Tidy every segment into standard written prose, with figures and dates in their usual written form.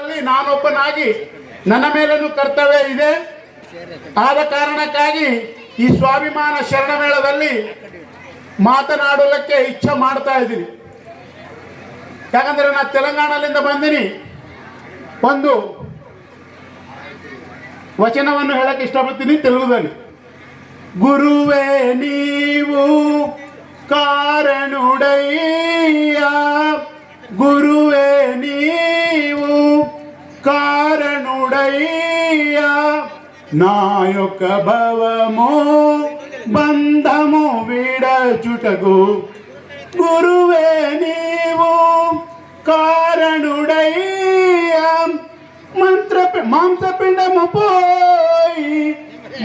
ಮಾಡುವಲ್ಲಿ ನಾನೊಬ್ಬನಾಗಿ ನನ್ನ ಮೇಲೇನೂ ಕರ್ತವ್ಯ ಇದೆ. ಆದ ಕಾರಣಕ್ಕಾಗಿ ಈ ಸ್ವಾಭಿಮಾನ ಶರಣ ಮೇಳದಲ್ಲಿ ಮಾತನಾಡಲಿಕ್ಕೆ ಇಚ್ಛೆ ಮಾಡ್ತಾ ಇದ್ದೀನಿ. ಯಾಕಂದ್ರೆ ನಾನು ತೆಲಂಗಾಣದಿಂದ ಬಂದಿನಿ. ಒಂದು ವಚನವನ್ನು ಹೇಳಕ್ಕೆ ಇಷ್ಟಪಡ್ತೀನಿ ತೆಲುಗುದಲ್ಲಿ. ಗುರುವೇ ನೀವು ಕಾರಣುಡಯ್ಯ, ಗುರುವೇ ನೀವು కారణుడయ్య, నా యొక్క భవము బంధము విడచుటకు గురువే నీవు కారణుడయ్య, మాంసపిండము పోయి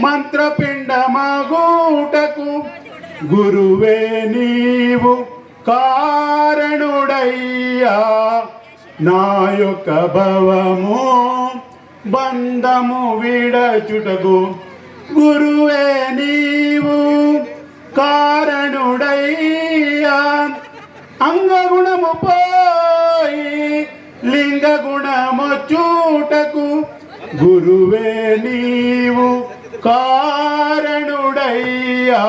మంత్రపిండమగుటకు గురువే నీవు కారణుడయ్యా, నా యొక్క భవము బంధము విడచుటకు గురువే నీవు కారణుడయ్యా, అంగగుణము పోయి లింగ గుణమొచ్చుటకు గురువే నీవు కారణుడయ్యా,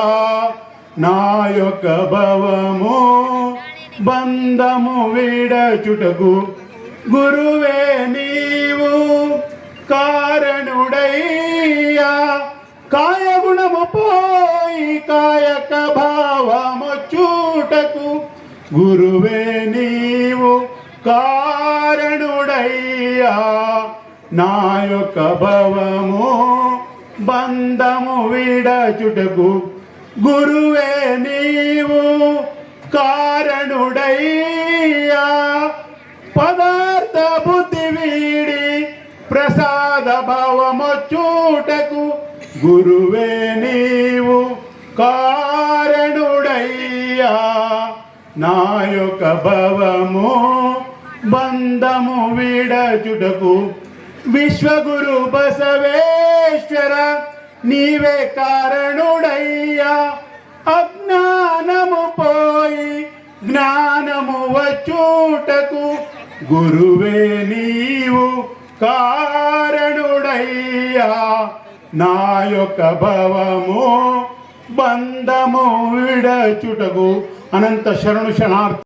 నా యొక్క భవము బంధము విడచుటకు గురువే నీవు కారణుడయ్యా, కాయగుణము పోయి కాయక భావమొచ్చుటకు గురువే నీవు కారణుడయ్యా, నా యొక్క భవము బంధము విడచుటకు గురువే నీవు కారణుడయ్యా, పదార్థ బుద్ధి వీడి ప్రసాద భావమొచ్చుటకు గురువే నీవు కారణుడయ్యా, నా యొక్క భవము బంధము విడచుటకు విశ్వగురు బసవేశ్వర నీవే కారణుడయ్యా, అజ్ఞానము పోయి జ్ఞానము వచ్చుటకు గురువే నీవు కారణుడయ్యా, నా యొక్క భవము బంధము విడచుటకు. అనంత శరణు శరణార్థి.